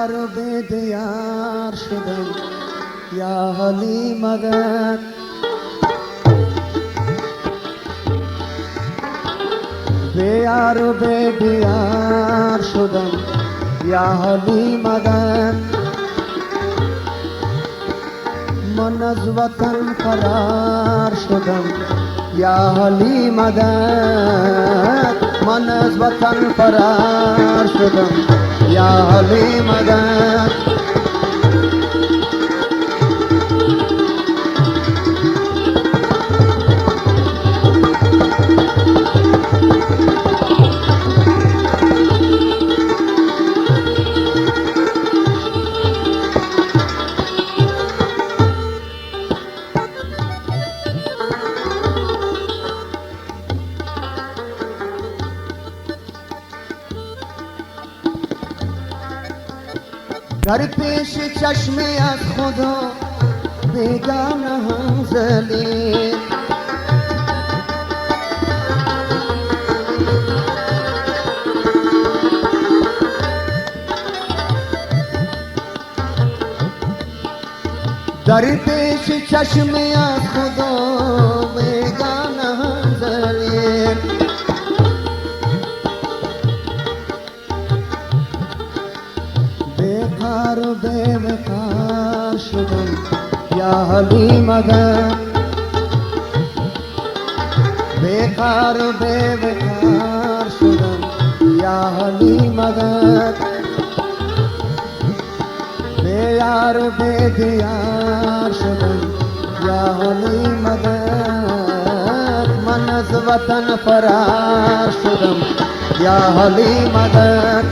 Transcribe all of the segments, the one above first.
یار به دیار شدم یا حلی مدد به یار و به دیار شدم یا حلی مدد من از وطن فرار شدم یا حلی مدد من از وطن فرار شدم یا حلی مدد در پیش چشم از خدا بیگانه هم ذلیل در پیش چشم از خدا بیگانه هم ذلیل بیکار و بی‌وقار شدم یا حلی مدد بیکار و بی‌وقار شدم یا حلی مدد به یار و به دیار شدم یا حلی مدد من از وطن فرار شدم یا حلی مدد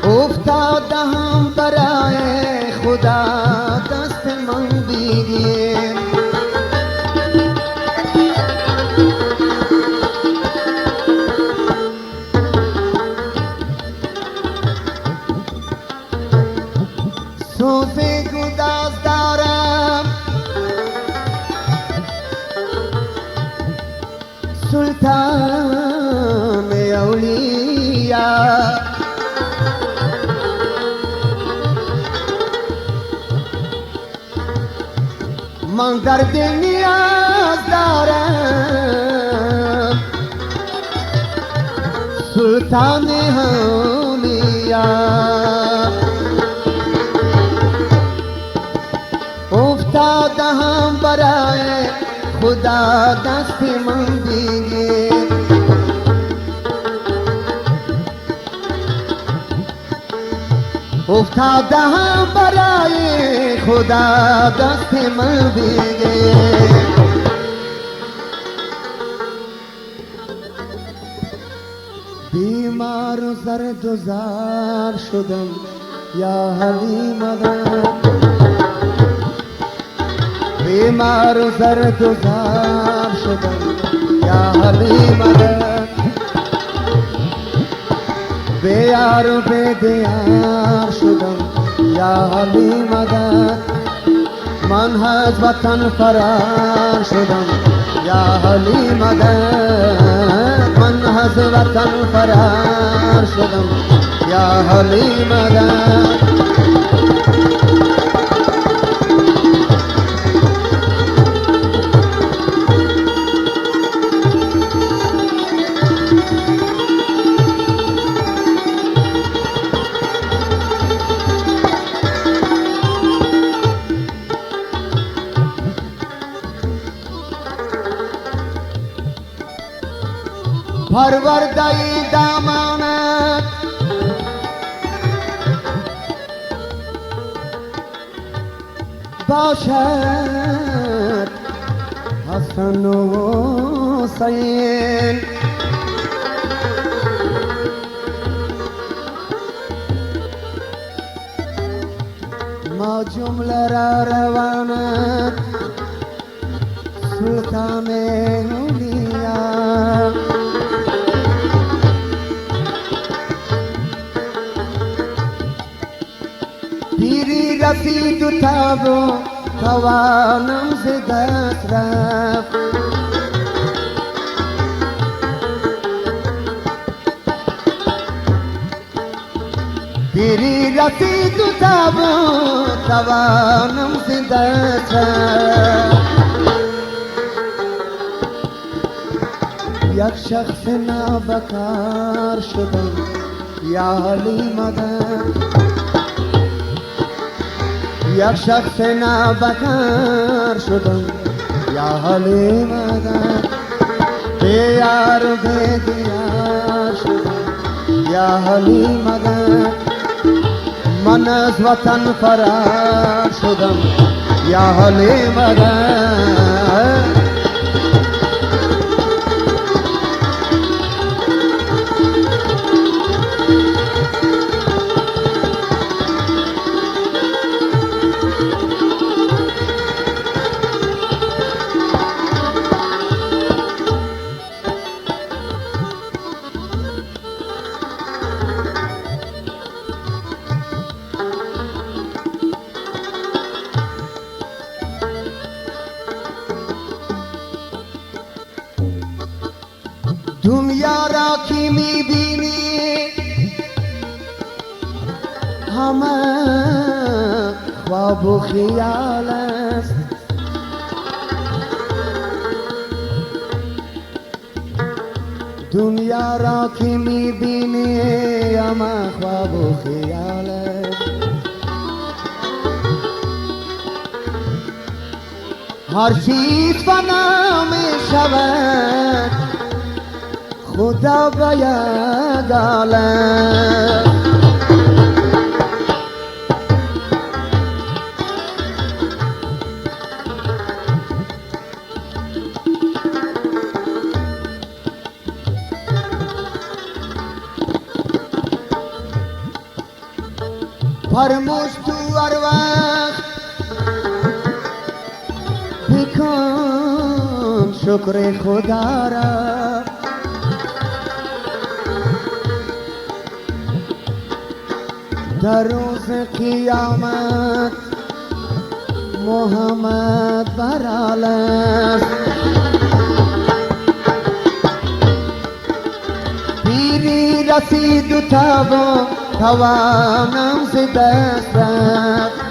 افتادم برای خدا دست من بگیر سوز گداز دارم سلطان اولیا من درد نیاز دارم سلطان اولیا افتادم برای خدا دست من بگیر افتادم برای خدا دست من بگیر بیمار و زرد و زار شدم یا حلی مدد بیمار و زرد و زار شدم یا حلی مدد به یار و به دیار شدم یا حلی مدد من از وطن فرار شدم یا حلی مدد من از وطن فرار شدم یا حلی مدد پرورده دامانت باشد حسن و حسین با جمله را روانت سلطان اولیا پیری رسید و تاب و توانم ز دست رفت پیری رسید و تاب و توانم ز دست رفت یک شخص نابکار شدم یا علی مدد یک شخص نابکار شدم یا علی مدد بیار و بیدیار شدم یا علی مدد من از وطن فرار شدم یا علی مدد دنیا را کی میبینی همه خواب و خیال است دنیا را کی میبینی همه خواب و خیال است هر چیز فنا میشود خدا به یک عالم فرموش تو هر وقت بکن شکر خدا را در روز قیامت محمد برال است پیری رسید و تاب و توانم ز دست رفت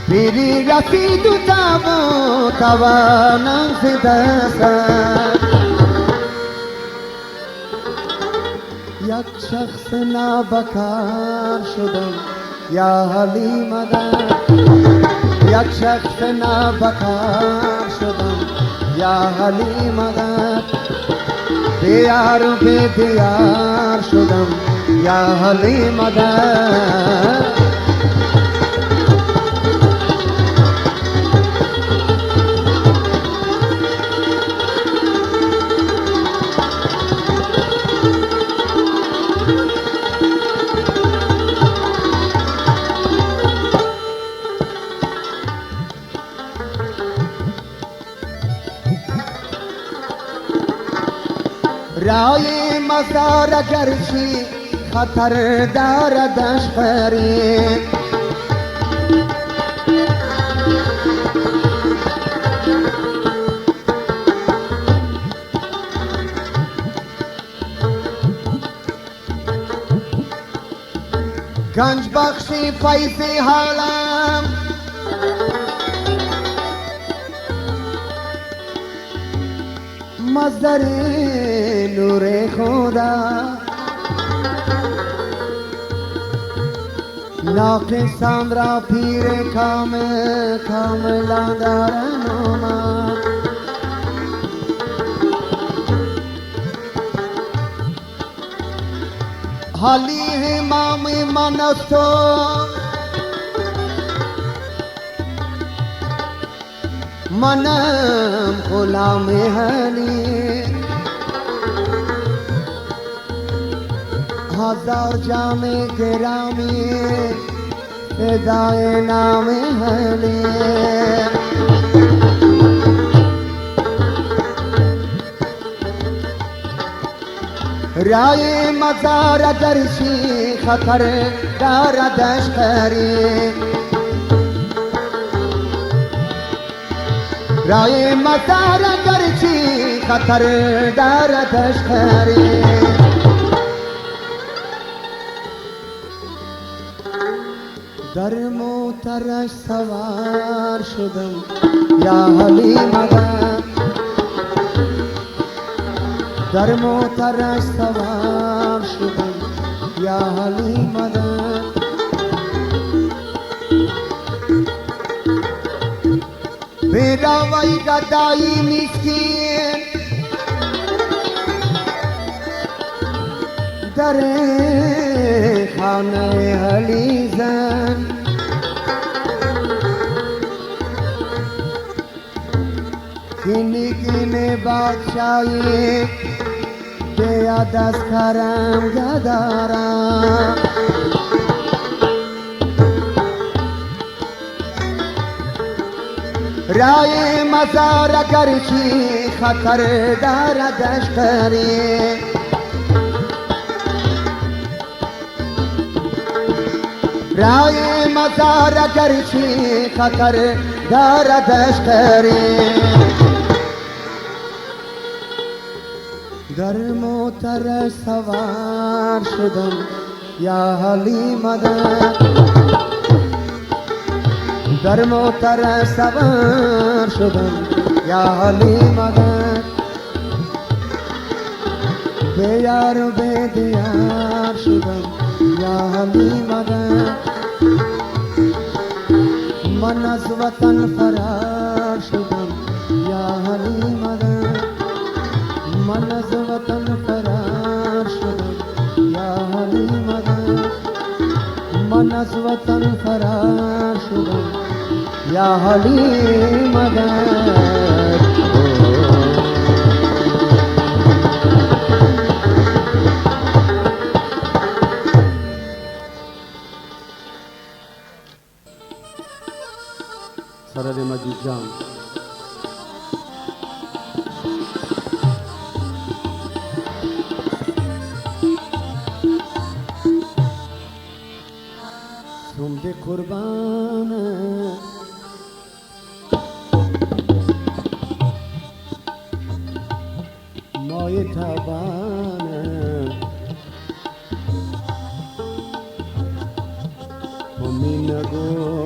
پیری رسید و تاب و توانم ز دست رفت یک شخص نابکار شدم یا علی مدد یک شخص نابکار شدم یا علی مدد بیار و بیدیار شدم یا علی مدد رای مزار گرچی خطر داردش فرید گنج بخشی فیض حالم مصدر نور خدا ناقصان را پیر کاملان دارن اومد حالی امام من است تو منم غلام حالی हजार जामे गिरामी फिदाए नाम हले राय मजार दर्शी खतर दार दशकरी राय मजार दर्शी खतर दार दशकरी در موترش سوار شدم یا حلیمه در موترش سوار شدم یا حلیمه بیراوی گدایی مسکین در خانه علی زن کینی کینی بادشاهی دیا دست کرم گدارم رای مزار گرچی خطر داردش کری رای مزار گرچی خطر داردش کری در موتر سوار شدم یا حلیمه در موتر سوار شدم یا حلیمه به یار و به دیار شدم یا حلیمه من از وطن فرار شدم یا حلیمه من از وطن فرار شدم یا حلیمه من از وطن فرار شدم یا حلیمه سرد مجید جان سمد قربان مای تابان همین نگو